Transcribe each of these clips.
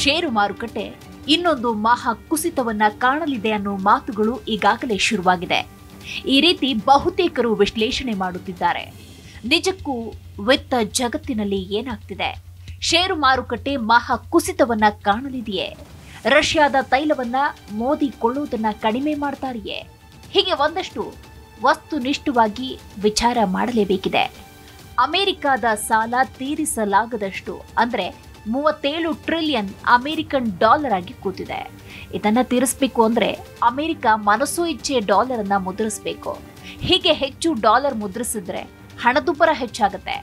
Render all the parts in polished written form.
ಷೇರು ಮಾರುಕಟ್ಟೆ ಇನ್ನೊಂದು ಮಹಾ ಕುಸಿತವನ್ನ ಕಾಣಲಿದೆ ಅನ್ನೋ ಮಾತುಗಳು ಈಗಾಗಲೇ ಶುರುವಾಗಿದೆ. ಈ ರೀತಿ ಬಹುತೇಕರು ವಿಶ್ಲೇಷಣೆ ಮಾಡುತ್ತಿದ್ದಾರೆ. ನಿಜಕ್ಕೂ ವಿತ್ತ ಜಗತ್ತಿನಲ್ಲಿ ಏನಾಗ್ತಿದೆ? ಷೇರು ಮಾರುಕಟ್ಟೆ ಮಹಾ ಕುಸಿತವನ್ನ ಕಾಣಲಿದೆಯೇ? ರಷ್ಯಾದ ತೈಲವನ್ನ ಮೋದಿ ಕೊಳ್ಳುವುದನ್ನ ಕಡಿಮೆ ಮಾಡ್ತಾರೆಯೇ? ಹೀಗೆ ಒಂದಷ್ಟು ವಸ್ತುನಿಷ್ಠವಾಗಿ ವಿಚಾರ ಮಾಡಲೇಬೇಕಿದೆ. ಅಮೆರಿಕದ ಸಾಲ ತೀರಿಸಲಾಗದಷ್ಟು ಅಂದ್ರೆ 37 ಟ್ರಿಲಿಯನ್ ಅಮೆರಿಕನ್ ಡಾಲರ್ ಆಗಿ ಕೂತಿದೆ. ಇದನ್ನ ತೀರಿಸಬೇಕು ಅಂದ್ರೆ ಅಮೆರಿಕ ಮನಸೋ ಇಚ್ಛೆ ಡಾಲರ್ ಅನ್ನ ಮುದ್ರಿಸಬೇಕು. ಹೀಗೆ ಹೆಚ್ಚು ಡಾಲರ್ ಮುದ್ರಿಸಿದ್ರೆ ಹಣದುಬ್ಬರ ಹೆಚ್ಚಾಗುತ್ತೆ,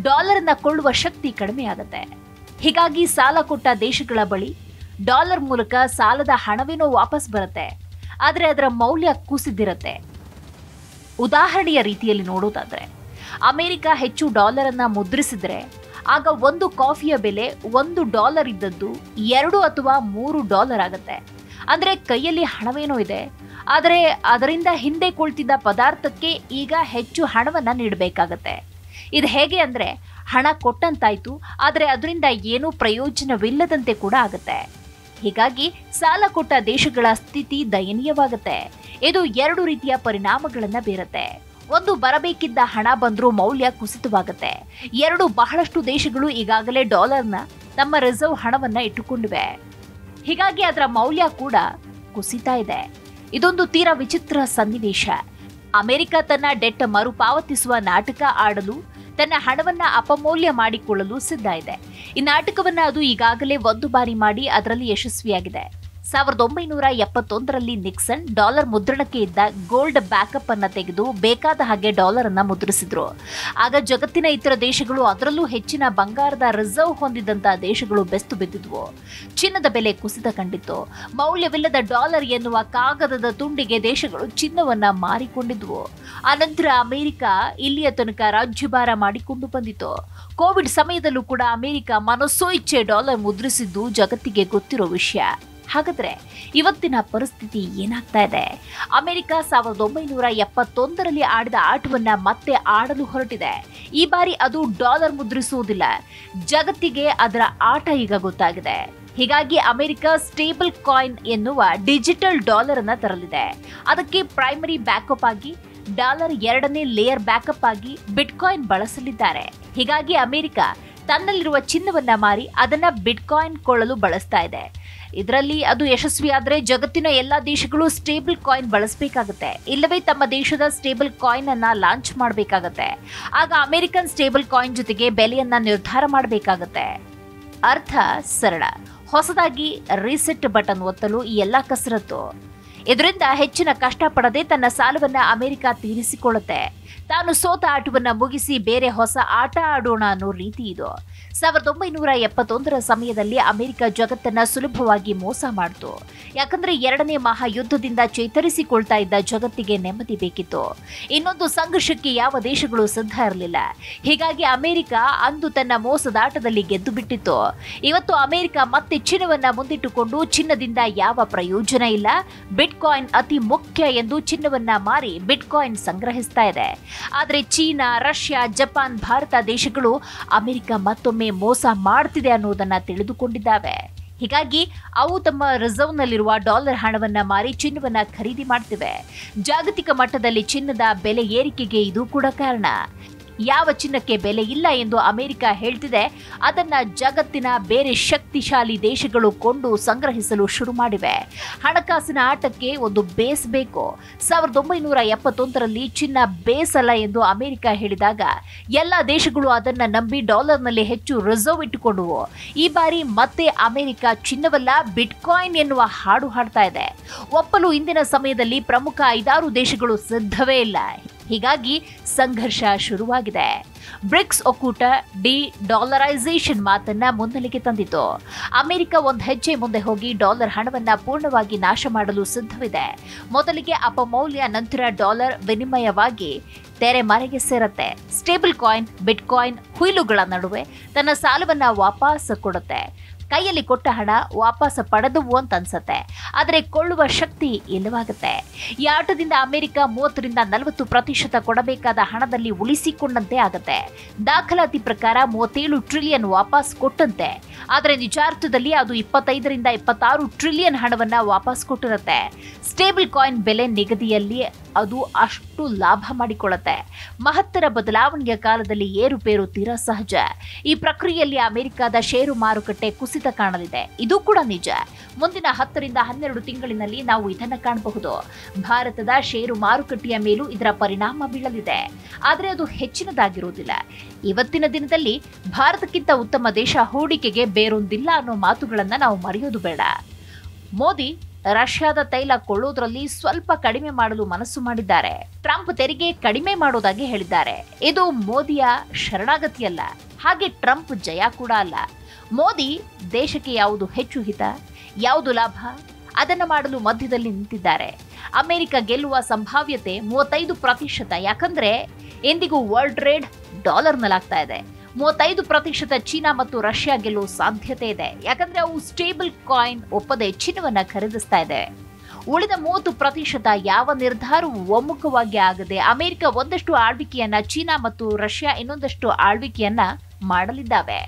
ಡಾಲರ್ ಅನ್ನ ಕೊಳ್ಳುವ ಶಕ್ತಿ ಕಡಿಮೆ ಆಗುತ್ತೆ. ಹೀಗಾಗಿ ಸಾಲ ಕೊಟ್ಟ ದೇಶಗಳ ಬಳಿ ಡಾಲರ್ ಮೂಲಕ ಸಾಲದ ಹಣವೇನೋ ವಾಪಸ್ ಬರುತ್ತೆ, ಆದ್ರೆ ಅದರ ಮೌಲ್ಯ ಕುಸಿದಿರುತ್ತೆ. ಉದಾಹರಣೆಯ ರೀತಿಯಲ್ಲಿ ನೋಡೋದಾದ್ರೆ ಅಮೆರಿಕ ಹೆಚ್ಚು ಡಾಲರ್ ಅನ್ನ ಮುದ್ರಿಸಿದ್ರೆ ಆಗ ಒಂದು ಕಾಫಿಯ ಬೆಲೆ $1 ಇದ್ದದ್ದು $2 ಅಥವಾ $3 ಆಗುತ್ತೆ. ಅಂದ್ರೆ ಕೈಯಲ್ಲಿ ಹಣವೇನೋ ಇದೆ, ಆದರೆ ಅದರಿಂದ ಹಿಂದೆ ಕುಳಿತಿದ್ದ ಪದಾರ್ಥಕ್ಕೆ ಈಗ ಹೆಚ್ಚು ಹಣವನ್ನ ನೀಡಬೇಕಾಗತ್ತೆ. ಇದು ಹೇಗೆ ಅಂದ್ರೆ ಹಣ ಕೊಟ್ಟಂತಾಯ್ತು, ಆದರೆ ಅದರಿಂದ ಏನೂ ಪ್ರಯೋಜನವಿಲ್ಲದಂತೆ ಕೂಡ ಆಗುತ್ತೆ. ಹೀಗಾಗಿ ಸಾಲ ಕೊಟ್ಟ ದೇಶಗಳ ಸ್ಥಿತಿ ದಯನೀಯವಾಗುತ್ತೆ. ಇದು 2 ರೀತಿಯ ಪರಿಣಾಮಗಳನ್ನ ಬೀರುತ್ತೆ. ಒಂದು, ಬರಬೇಕಿದ್ದ ಹಣ ಬಂದ್ರೂ ಮೌಲ್ಯ ಕುಸಿತವಾಗುತ್ತೆ. 2, ಬಹಳಷ್ಟು ದೇಶಗಳು ಈಗಾಗಲೇ ಡಾಲರ್ನ ತಮ್ಮ ರಿಸರ್ವ್ ಹಣವನ್ನ ಇಟ್ಟುಕೊಂಡಿವೆ, ಹೀಗಾಗಿ ಅದರ ಮೌಲ್ಯ ಕೂಡ ಕುಸಿತಾ ಇದೆ. ಇದೊಂದು ತೀರಾ ವಿಚಿತ್ರ ಸನ್ನಿವೇಶ. ಅಮೆರಿಕ ತನ್ನ ಡೆಟ್ ಮರುಪಾವತಿಸುವ ನಾಟಕ ಆಡಲು, ತನ್ನ ಹಣವನ್ನ ಅಪಮೌಲ್ಯ ಮಾಡಿಕೊಳ್ಳಲು ಸಿದ್ಧ ಇದೆ. ಈ ನಾಟಕವನ್ನ ಅದು ಈಗಾಗಲೇ 1 ಬಾರಿ ಮಾಡಿ ಅದರಲ್ಲಿ ಯಶಸ್ವಿಯಾಗಿದೆ. 1971ರಲ್ಲಿ ನಿಕ್ಸನ್ ಡಾಲರ್ ಮುದ್ರಣಕ್ಕೆ ಇದ್ದ ಗೋಲ್ಡ್ ಬ್ಯಾಕಪ್ ಅನ್ನ ತೆಗೆದು ಬೇಕಾದ ಹಾಗೆ ಡಾಲರ್ ಅನ್ನ ಮುದ್ರಿಸಿದ್ರು. ಆಗ ಜಗತ್ತಿನ ಇತರ ದೇಶಗಳು, ಅದರಲ್ಲೂ ಹೆಚ್ಚಿನ ಬಂಗಾರದ ರಿಸರ್ವ್ ಹೊಂದಿದಂತಹ ದೇಶಗಳು ಬೆಸ್ತು ಬಿದ್ದಿದ್ವು. ಚಿನ್ನದ ಬೆಲೆ ಕುಸಿತ ಕಂಡಿತ್ತು. ಮೌಲ್ಯವಿಲ್ಲದ ಡಾಲರ್ ಎನ್ನುವ ಕಾಗದದ ತುಂಡಿಗೆ ದೇಶಗಳು ಚಿನ್ನವನ್ನ ಮಾರಿಕೊಂಡಿದ್ವು. ಆನಂತರ ಅಮೆರಿಕ ಇಲ್ಲಿಯ ತನಕ ರಾಜ್ಯಭಾರ ಮಾಡಿಕೊಂಡು ಬಂದಿತು. ಕೋವಿಡ್ ಸಮಯದಲ್ಲೂ ಕೂಡ ಅಮೆರಿಕ ಮನಸೋ ಇಚ್ಛೆ ಡಾಲರ್ ಮುದ್ರಿಸಿದ್ದು ಜಗತ್ತಿಗೆ ಗೊತ್ತಿರೋ ವಿಷಯ. ಹಾಗಾದ್ರೆ ಇವತ್ತಿನ ಪರಿಸ್ಥಿತಿ ಏನಾಗ್ತಾ ಇದೆ? ಅಮೆರಿಕ 1971ರಲ್ಲಿ ಆಡಿದ ಆಟವನ್ನ ಮತ್ತೆ ಆಡಲು ಹೊರಟಿದೆ. ಈ ಬಾರಿ ಅದು ಡಾಲರ್ ಮುದ್ರಿಸುವುದಿಲ್ಲ. ಜಗತ್ತಿಗೆ ಅದರ ಆಟ ಈಗ ಗೊತ್ತಾಗಿದೆ. ಹೀಗಾಗಿ ಅಮೆರಿಕ ಸ್ಟೇಬಲ್ ಕಾಯಿನ್ ಎನ್ನುವ ಡಿಜಿಟಲ್ ಡಾಲರ್ ಅನ್ನ ತರಲಿದೆ. ಅದಕ್ಕೆ ಪ್ರೈಮರಿ ಬ್ಯಾಕಪ್ ಆಗಿ ಡಾಲರ್ 2ನೇ ಲೇಯರ್ ಬ್ಯಾಕಪ್ ಆಗಿ ಬಿಟ್ಕಾಯಿನ್ ಬಳಸಲಿದ್ದಾರೆ. ಹೀಗಾಗಿ ಅಮೆರಿಕ ತನ್ನಲ್ಲಿರುವ ಚಿನ್ನವನ್ನ ಮಾರಿ ಅದನ್ನ ಬಿಟ್ಕಾಯಿನ್ ಕೊಳ್ಳಲು ಬಳಸ್ತಾ ಇದೆ. ಇದರಲ್ಲಿ ಅದು ಯಶಸ್ವಿಯಾದರೆ ಜಗತ್ತಿನ ಎಲ್ಲಾ ದೇಶಗಳು ಸ್ಟೇಬಲ್ ಕಾಯಿನ್ ಬಳಸಬೇಕಾಗುತ್ತೆ, ಇಲ್ಲವೇ ತಮ್ಮ ದೇಶದ ಸ್ಟೇಬಲ್ ಕಾಯಿನ್ ಅನ್ನ ಲಾಂಚ್ ಮಾಡಬೇಕಾಗತ್ತೆ. ಆಗ ಅಮೆರಿಕನ್ ಸ್ಟೇಬಲ್ ಕಾಯಿನ್ ಜೊತೆಗೆ ಬೆಲೆಯನ್ನ ನಿರ್ಧಾರ ಮಾಡಬೇಕಾಗತ್ತೆ. ಅರ್ಥ ಸರಳ, ಹೊಸದಾಗಿ ರೀಸೆಟ್ ಬಟನ್ ಒತ್ತಲು ಈ ಎಲ್ಲಾ ಕಸರತ್ತು. ಇದರಿಂದ ಹೆಚ್ಚಿನ ಕಷ್ಟಪಡದೆ ತನ್ನ ಸಾಲವನ್ನ ಅಮೆರಿಕ ತೀರಿಸಿಕೊಳ್ಳುತ್ತೆ. ತಾನು ಸೋತ ಆಟವನ್ನ ಮುಗಿಸಿ ಬೇರೆ ಹೊಸ ಆಟ ಆಡೋಣ ಅನ್ನೋ ರೀತಿ ಇದು. 1971ರ ಸಮಯದಲ್ಲಿ ಅಮೆರಿಕ ಜಗತ್ತನ್ನ ಸುಲಭವಾಗಿ ಮೋಸ ಮಾಡಿತು. ಯಾಕಂದ್ರೆ 2ನೇ ಮಹಾಯುದ್ಧದಿಂದ ಚೇತರಿಸಿಕೊಳ್ತಾ ಇದ್ದ ಜಗತ್ತಿಗೆ ನೆಮ್ಮದಿ ಬೇಕಿತ್ತು. ಇನ್ನೊಂದು ಸಂಘರ್ಷಕ್ಕೆ ಯಾವ ದೇಶಗಳು ಸಿದ್ಧ ಇರಲಿಲ್ಲ. ಹೀಗಾಗಿ ಅಮೆರಿಕ ಅಂದು ತನ್ನ ಮೋಸದಾಟದಲ್ಲಿ ಗೆದ್ದು ಬಿಟ್ಟಿತ್ತು. ಇವತ್ತು ಅಮೆರಿಕ ಮತ್ತೆ ಚಿನ್ನವನ್ನ ಮುಂದಿಟ್ಟುಕೊಂಡು ಚಿನ್ನದಿಂದ ಯಾವ ಪ್ರಯೋಜನ ಇಲ್ಲ, ಬಿಟ್ಕಾಯಿನ್ ಅತಿ ಮುಖ್ಯ ಎಂದು ಚಿನ್ನವನ್ನ ಮಾರಿ ಬಿಟ್ಕಾಯಿನ್ ಸಂಗ್ರಹಿಸ್ತಾ ಇದೆ. ಆದರೆ ಚೀನಾ, ರಷ್ಯಾ, ಜಪಾನ್, ಭಾರತ ದೇಶಗಳು ಅಮೆರಿಕ ಮತ್ತೊಮ್ಮೆ ಮೋಸ ಮಾಡ್ತಿದೆ ಅನ್ನೋದನ್ನ ತಿಳಿದುಕೊಂಡಿದ್ದಾವೆ. ಹೀಗಾಗಿ ಅವು ತಮ್ಮ ರಿಸರ್ವ್ನಲ್ಲಿರುವ ಡಾಲರ್ ಹಣವನ್ನ ಮಾರಿ ಚಿನ್ನವನ್ನ ಖರೀದಿ ಮಾಡ್ತಿವೆ. ಜಾಗತಿಕ ಮಟ್ಟದಲ್ಲಿ ಚಿನ್ನದ ಬೆಲೆ ಏರಿಕೆಗೆ ಇದು ಕೂಡ ಕಾರಣ. ಯಾವ ಚಿನ್ನಕ್ಕೆ ಬೆಲೆ ಇಲ್ಲ ಎಂದು ಅಮೆರಿಕ ಹೇಳ್ತಿದೆ, ಅದನ್ನ ಜಗತ್ತಿನ ಬೇರೆ ಶಕ್ತಿಶಾಲಿ ದೇಶಗಳು ಕೊಂಡು ಸಂಗ್ರಹಿಸಲು ಶುರು ಮಾಡಿವೆ. ಹಣಕಾಸಿನ ಆಟಕ್ಕೆ ಒಂದು ಬೇಸ್ ಬೇಕು. 1971ರಲ್ಲಿ ಚಿನ್ನ ಬೇಸ್ ಅಲ್ಲ ಎಂದು ಅಮೆರಿಕ ಹೇಳಿದಾಗ ಎಲ್ಲ ದೇಶಗಳು ಅದನ್ನ ನಂಬಿ ಡಾಲರ್ನಲ್ಲಿ ಹೆಚ್ಚು ರಿಸರ್ವ್ ಇಟ್ಟುಕೊಂಡವು. ಈ ಬಾರಿ ಮತ್ತೆ ಅಮೆರಿಕ ಚಿನ್ನವಲ್ಲ ಬಿಟ್ಕಾಯಿನ್ ಎನ್ನುವ ಹಾಡು ಹಾಡ್ತಾ ಇದೆ. ಒಪ್ಪಲು ಇಂದಿನ ಸಮಯದಲ್ಲಿ ಪ್ರಮುಖ 5-6 ದೇಶಗಳು ಸಿದ್ಧವೇ ಇಲ್ಲ. ಹೀಗಾಗಿ ಸಂಘರ್ಷ ಶುರುವಾಗಿದೆ. ಬ್ರಿಕ್ಸ್ ಒಕ್ಕೂಟ ಡಿ-ಡಾಲರೈಸೇಷನ್ ಮಾತನ್ನ ಮುನ್ನೆಲೆಗೆ ತಂದಿತು. ಅಮೆರಿಕ ಒಂದು ಹೆಜ್ಜೆ ಮುಂದೆ ಹೋಗಿ ಡಾಲರ್ ಹಣವನ್ನ ಪೂರ್ಣವಾಗಿ ನಾಶ ಮಾಡಲು ಸಿದ್ಧವಿದೆ. ಮೊದಲಿಗೆ ಅಪಮೌಲ್ಯ, ನಂತರ ಡಾಲರ್ ವಿನಿಮಯವಾಗಿ ತೆರೆ ಮರೆಗೆ ಸೇರುತ್ತೆ. ಸ್ಟೇಬಲ್ ಕಾಯಿನ್, ಬಿಟ್ಕಾಯಿನ್ ಹುಯಿಲುಗಳ ನಡುವೆ ತನ್ನ ಸಾಲವನ್ನ ವಾಪಸ್ ಕೊಡುತ್ತೆ. ಕೈಯಲ್ಲಿ ಕೊಟ್ಟ ಹಣ ವಾಪಸ್ ಪಡೆದವು ಅಂತ ಅನ್ಸತ್ತೆ, ಆದರೆ ಕೊಳ್ಳುವ ಶಕ್ತಿ ಇಲ್ಲವಾಗುತ್ತೆ. ಈ ಆಟದಿಂದ ಅಮೆರಿಕ 30-40% ಕೊಡಬೇಕಾದ ಹಣದಲ್ಲಿ ಉಳಿಸಿಕೊಂಡಂತೆ ಆಗತ್ತೆ. ದಾಖಲಾತಿ ಪ್ರಕಾರ 37 ಟ್ರಿಲಿಯನ್ ವಾಪಸ್ ಕೊಟ್ಟಂತೆ, ಆದರೆ ನಿಜಾರ್ಥದಲ್ಲಿ ಅದು 25-26 ಟ್ರಿಲಿಯನ್ ಹಣವನ್ನ ವಾಪಸ್ ಕೊಟ್ಟಿರುತ್ತೆ. ಸ್ಟೇಬಲ್ ಕಾಯಿನ್ ಬೆಲೆ ನಿಗದಿಯಲ್ಲಿ ಅದು ಅಷ್ಟು ಲಾಭ ಮಾಡಿಕೊಳ್ಳುತ್ತೆ. ಮಹತ್ತರ ಬದಲಾವಣೆಯ ಕಾಲದಲ್ಲಿ ಏರುಪೇರು ತೀರಾ ಸಹಜ. ಈ ಪ್ರಕ್ರಿಯೆಯಲ್ಲಿ ಅಮೆರಿಕದ ಷೇರು ಮಾರುಕಟ್ಟೆ ಕುಸಿತ ಕಾಣಲಿದೆ. ಇದು ಕೂಡ ನಿಜ. ಮುಂದಿನ 10-12 ತಿಂಗಳಿನಲ್ಲಿ ನಾವು ಇದನ್ನು ಕಾಣಬಹುದು. ಭಾರತದ ಷೇರು ಮಾರುಕಟ್ಟೆಯ ಮೇಲೂ ಇದರ ಪರಿಣಾಮ ಬೀಳಲಿದೆ, ಆದರೆ ಅದು ಹೆಚ್ಚಿನದಾಗಿರುವುದಿಲ್ಲ. ಇವತ್ತಿನ ದಿನದಲ್ಲಿ ಭಾರತಕ್ಕಿಂತ ಉತ್ತಮ ದೇಶ ಹೂಡಿಕೆಗೆ ಬೇರೊಂದಿಲ್ಲ ಅನ್ನೋ ಮಾತುಗಳನ್ನು ನಾವು ಮರೆಯೋದು ಬೇಡ. ಮೋದಿ ರಷ್ಯಾದ ತೈಲ ಕೊಳ್ಳೋದ್ರಲ್ಲಿ ಸ್ವಲ್ಪ ಕಡಿಮೆ ಮಾಡಲು ಮನಸ್ಸು ಮಾಡಿದ್ದಾರೆ. ಟ್ರಂಪ್ ತೆರಿಗೆ ಕಡಿಮೆ ಮಾಡೋದಾಗಿ ಹೇಳಿದ್ದಾರೆ. ಇದು ಮೋದಿಯ ಶರಣಾಗತಿಯಲ್ಲ, ಹಾಗೆ ಟ್ರಂಪ್ ಜಯ ಕೂಡ ಅಲ್ಲ. ಮೋದಿ ದೇಶಕ್ಕೆ ಯಾವುದು ಹೆಚ್ಚು ಹಿತ, ಯಾವುದು ಲಾಭ, ಅದನ್ನು ಮಾಡಲು ಮಧ್ಯದಲ್ಲಿ ನಿಂತಿದ್ದಾರೆ. ಅಮೆರಿಕ ಗೆಲ್ಲುವ ಸಂಭಾವ್ಯತೆ 35%. ಯಾಕಂದ್ರೆ ಎಂದಿಗೂ ವರ್ಲ್ಡ್ ಟ್ರೇಡ್ ಡಾಲರ್ನಲ್ಲಾಗ್ತಾ ಇದೆ. 35% ಚೀನಾ ಮತ್ತು ರಷ್ಯಾ ಗೆಲ್ಲುವ ಸಾಧ್ಯತೆ ಇದೆ. ಯಾಕಂದ್ರೆ ಅವು ಸ್ಟೇಬಲ್ ಕಾಯಿನ್ ಒಪ್ಪದೆ ಚಿನ್ನವನ್ನ ಖರೀದಿಸ್ತಾ ಇದೆ. ಉಳಿದ 30% ಯಾವ ನಿರ್ಧಾರವೂ ಒಮ್ಮುಖವಾಗಿ ಆಗದೆ ಅಮೆರಿಕ ಒಂದಷ್ಟು ಆಳ್ವಿಕೆಯನ್ನ, ಚೀನಾ ಮತ್ತು ರಷ್ಯಾ ಇನ್ನೊಂದಷ್ಟು ಆಳ್ವಿಕೆಯನ್ನ ಮಾಡಲಿದ್ದಾವೆ.